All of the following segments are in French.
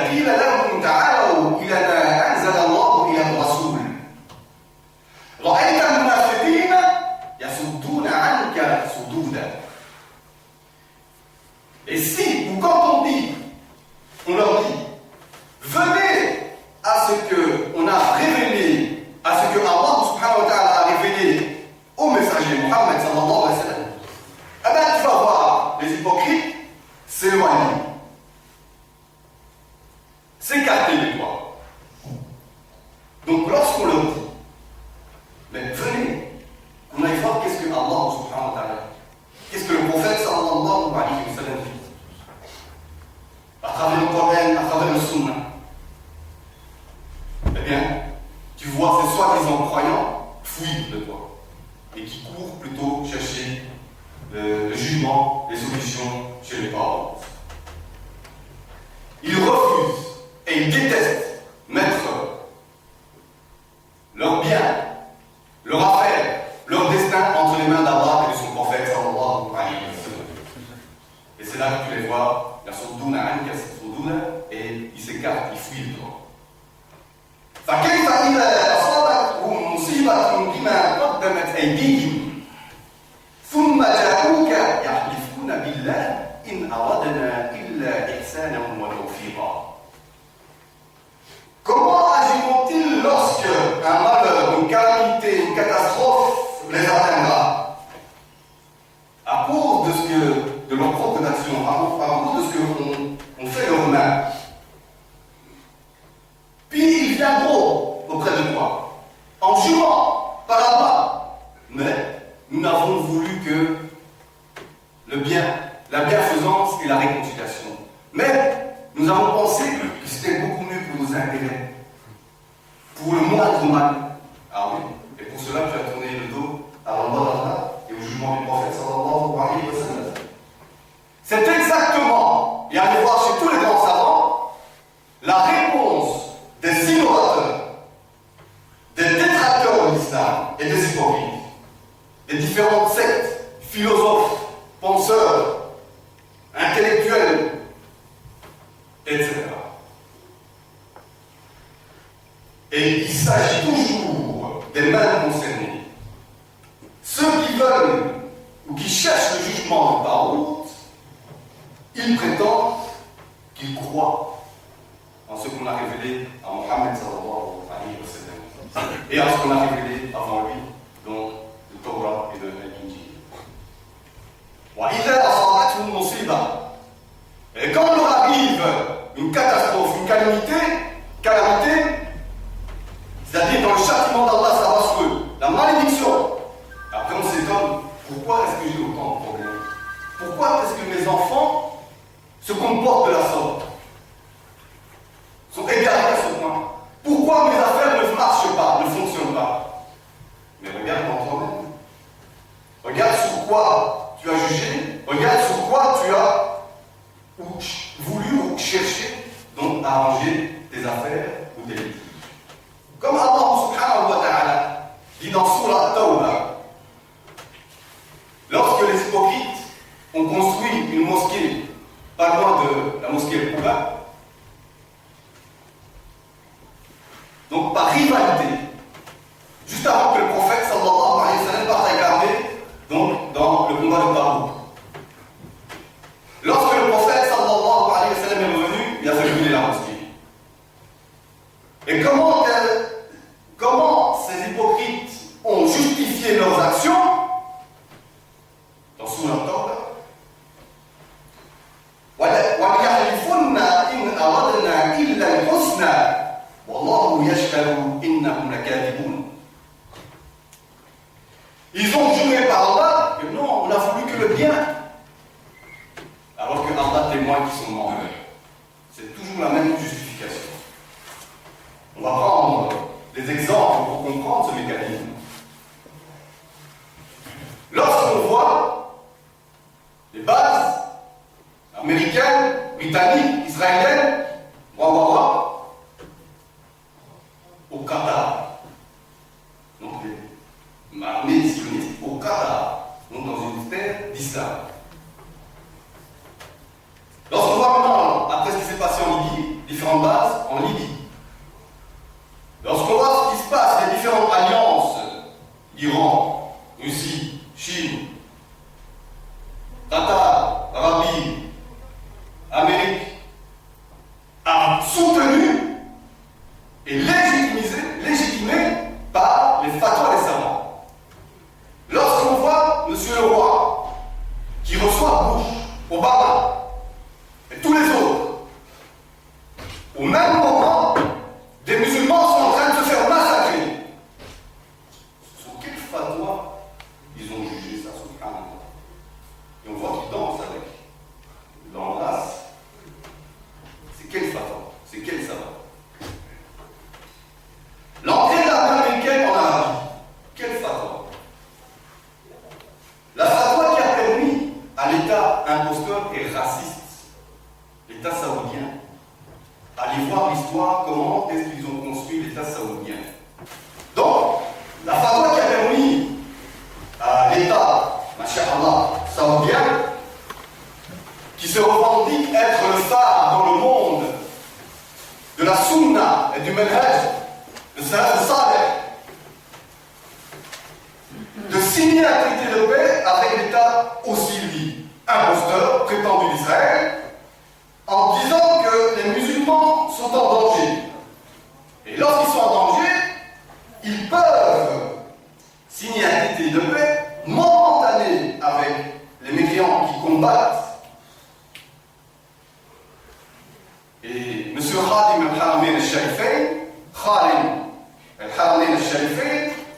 قيل لهم تعالوا إلى ما أنزل الله إلى الرسول رأيت المنافقين يصدون عنك صدودا. Et si, ou quand on dit, on leur dit, venez à ce qu'on a révélé, à ce que Allah subhanahu wa ta'ala a révélé au messager Muhammad sallallahu alayhi wa sallam, eh bien tu vas voir les hypocrites s'éloigner, s'écarter de toi. Donc lorsqu'on leur dit, mais venez, on aille voir qu'est-ce que Allah subhanahu wa ta'ala, qu'est-ce que le prophète sallallahu alayhi wa sallam dit, à travers le Coran, à travers le Sunna. Eh bien, tu vois ces soi-disant croyants fuir de toi et qui courent plutôt chercher le jugement, les solutions chez les parents. Ils refusent et ils détestent mettre leur bien, leur affaire, leur destin entre les mains d'Allah et de son prophète sallallahu alayhi wa sallam. Et c'est là que tu les vois, et ils s'écartent, ils fuient de toi. فكيف إذا أصابتهم مصيبة بما قدمت أيديهم ثم جاءوك يحلفون بالله إن أردنا إلا إحسانا وتوفيقا. Comment agiront-ils lorsque un malheur, une calamité, une catastrophe les atteindra à cause de leur propre action, à cause de ce qu'on fait de leurs mains? Puis ils viendront auprès de toi, en jurant par Allah. Mais nous n'avons voulu que le bien, la bienfaisance et la réconciliation. Mais nous avons pensé que c'était beaucoup mieux pour nos intérêts, pour le moindre mal. Ah oui, et pour cela tu as tourné le dos à Allah et au jugement du prophète sallallahu alayhi wa sallam. C'est exactement, et allez voir chez tous les grands savants, la réponse des innovateurs, des détracteurs de l'islam et des hypocrites, des différentes sectes, philosophes, penseurs, intellectuels, etc. Et il s'agit toujours des mêmes concernés. Ceux qui veulent ou qui cherchent le jugement par route, ils prétendent qu'ils croient en ce qu'on a révélé à Mohammed sallallahu alayhi wa sallam et à ce qu'on a révélé avant lui dans le Torah et de l'Injil. Et quand leur arrive une catastrophe, une calamité, c'est-à-dire dans le châtiment d'Allah, ça va sur eux, la malédiction. Après on s'étonne, pourquoi est-ce que j'ai autant de problèmes? Pourquoi est-ce que mes enfants se comportent de la sorte? Sont égarés à ce point. Pourquoi mes affaires ne marchent pas, ne fonctionnent pas? Mais regarde dans toi-même. Regarde sur quoi tu as jugé. Regarde sur quoi tu as voulu ou cherché donc à arranger tes affaires ou tes litiges. Comme Allah subhanahu wa ta'ala dit dans Surah Tawbah, lorsque les hypocrites ont construit une mosquée pas loin de la mosquée Quba, donc par rivalité, juste avant que le prophète sallallahu alayhi wa sallam parte incarner donc dans le combat de Tabouk. Lorsque le prophète sallallahu alayhi wa sallam est revenu, il a fait brûler la mosquée. Et comment ces hypocrites ont justifié leurs actions dans Surah Tawbah? وَلْيَحْلِفُنَّ إِنْ أَرَدْنَا إِلَّا الْحُسْنَى وَاللَّهُ يَشْهَدُ إِنَّهُمْ لَكَاذِبُونَ. Ils ont juré par Allah que non, on a voulu que le bien, alors que Allah témoigne qu'ils sont menteurs. C'est toujours la même justification. On va prendre des exemples pour comprendre ce mécanisme. Lorsqu'on voit les bases américaines, britanniques, israéliennes, au Qatar, donc l'armée sioniste au Qatar, donc dans une terre d'islam. Lorsqu'on voit maintenant, après ce qui s'est passé en Libye, différentes racistes, l'État saoudien. Allez voir l'histoire, comment est-ce qu'ils ont construit l'État saoudien. Donc, la fatwa qui a permis à l'État, masha'Allah, saoudien, qui se revendique être le phare dans le monde de la sunna et du manhaj, de salaf saleh, de signer un traité de paix avec l'État aussi dit imposteur, prétendu d'Israël, en disant que les musulmans sont en danger. Et lorsqu'ils sont en danger, ils peuvent signer un traité de paix momentané avec les mécréants qui combattent. Et M. Khadim al-Haramain al-Sharifain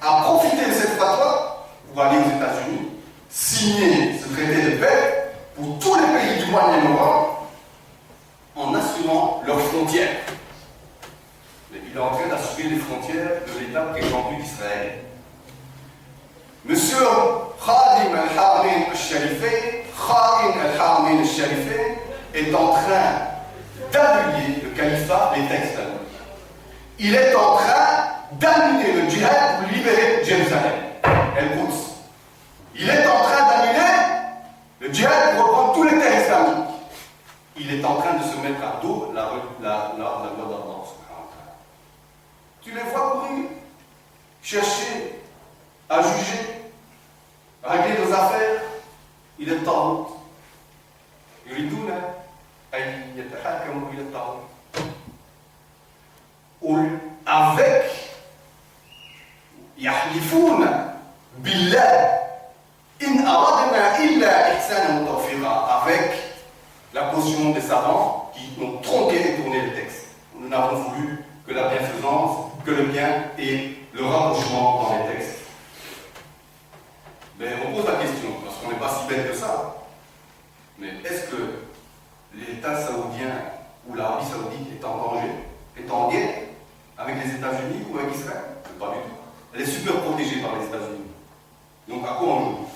a profité de cette fatwa pour aller aux États-Unis, signer ce traité de paix pour tous les pays du Moyen-Orient en assurant leurs frontières. Mais il est en train d'assurer les frontières de l'État prétendu d'Israël. Monsieur Khadim al-Haramain al-Sharifain est en train d'annuler le califat, l'État islamique. Il est en train d'annuler le djihad pour libérer Jérusalem, El-Quds. Il est en train d'annuler le djihad pour reprendre tous les terres islamiques. Il est en train de se mettre à dos la loi d'Allah. Tu les vois courir, chercher à juger, à régler nos affaires. Il est temps. يريدون أن يتحاكموا إلى الطاغوت. Avec يحلفون بالله إن أردنا إلا إحسانا وتوفيقا, avec la position des savants qui ont tronqué et tourné le texte. Nous n'avons voulu que la bienfaisance, que le bien et le rapprochement dans les textes. Mais on pose la question, parce qu'on n'est pas si bête que ça. Mais est-ce que l'État saoudien ou l'Arabie saoudite est en danger, est en guerre avec les États-Unis ou avec Israël? Pas du tout. Elle est super protégée par les États-Unis. Donc à quoi on joue?